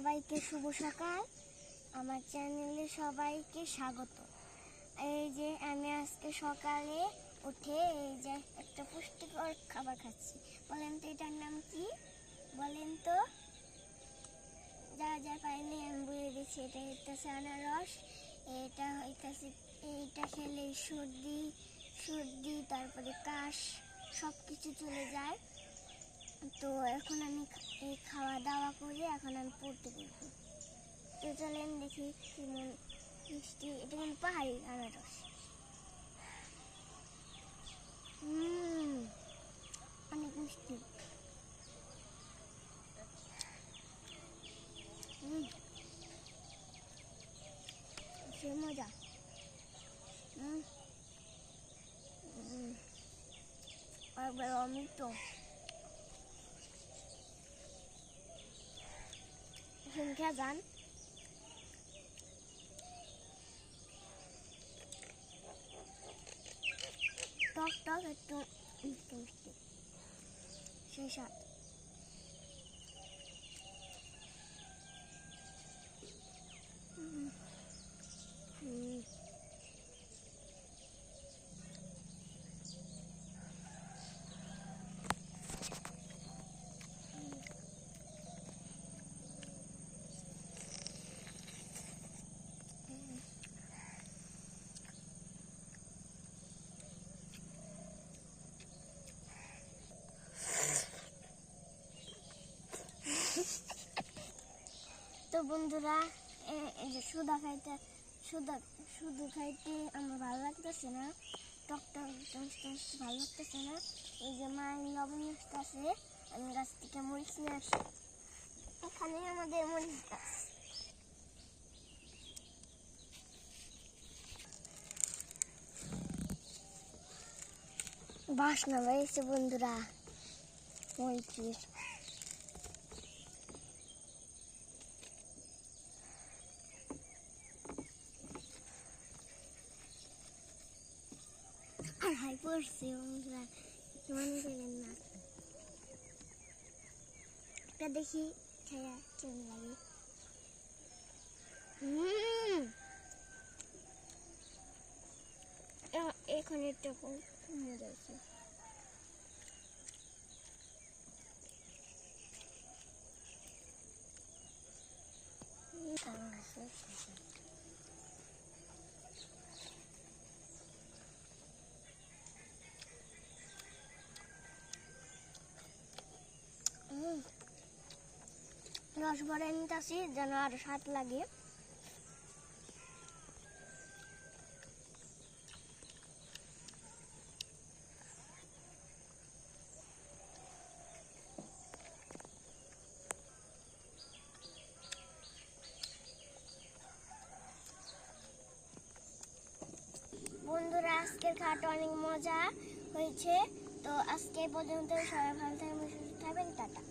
সবাইকে শুভ সকাল। আমার চ্যানেলে সবাইকে স্বাগত। এই যে আমি আজকে সকালে উঠে এই যে একটা পুষ্টিকর খাবার খাচ্ছি। বলেন তো এটার নাম কি? বলেন তো। যা যা পাইনি আমি বলে দিচ্ছি। এটা হইতেছে আনারস। এইটা খেলে সর্দি তারপরে কাশ সব কিছু চলে যায়। তো এখন আমি এই খাওয়া দাওয়া করে এখন আমি পড়তে বসবো। তো চলেন দেখি কেমন মিষ্টি। এটা কিন্তু পাহাড়ি আনারস। অনেক মিষ্টি। সে মজা। একবার অমৃত। সংখ্যা যান টক টক একটু মিষ্টি মিষ্টি সেই স্বাদ। তো বন্ধুরা, এই যে শুধু খাইতে আমার ভালো লাগতেছে না, টক টক ভালো লাগতেছে না। এই যে মায়ের লবণ আছে, আমি গাছ থেকে মরিচ নিয়ে আসি। এখানে আমাদের মরিচ গাছ। বাসনা বেরিয়েছে বন্ধুরা মরিচের। আর হাই পড়ছে বন্ধুরা, মনে করেন না। এটা দেখি খাইয়া কেমন লাগে। এখন একটা মজা আছে। রস ভরে নিতেছি যেন আরো স্বাদ লাগে। বন্ধুরা, আজকের খাওয়াটা অনেক মজা হয়েছে। তো আজকে পর্যন্ত সবাই ভালো থাকবেন, সুস্থ থাকবেন, টাটা।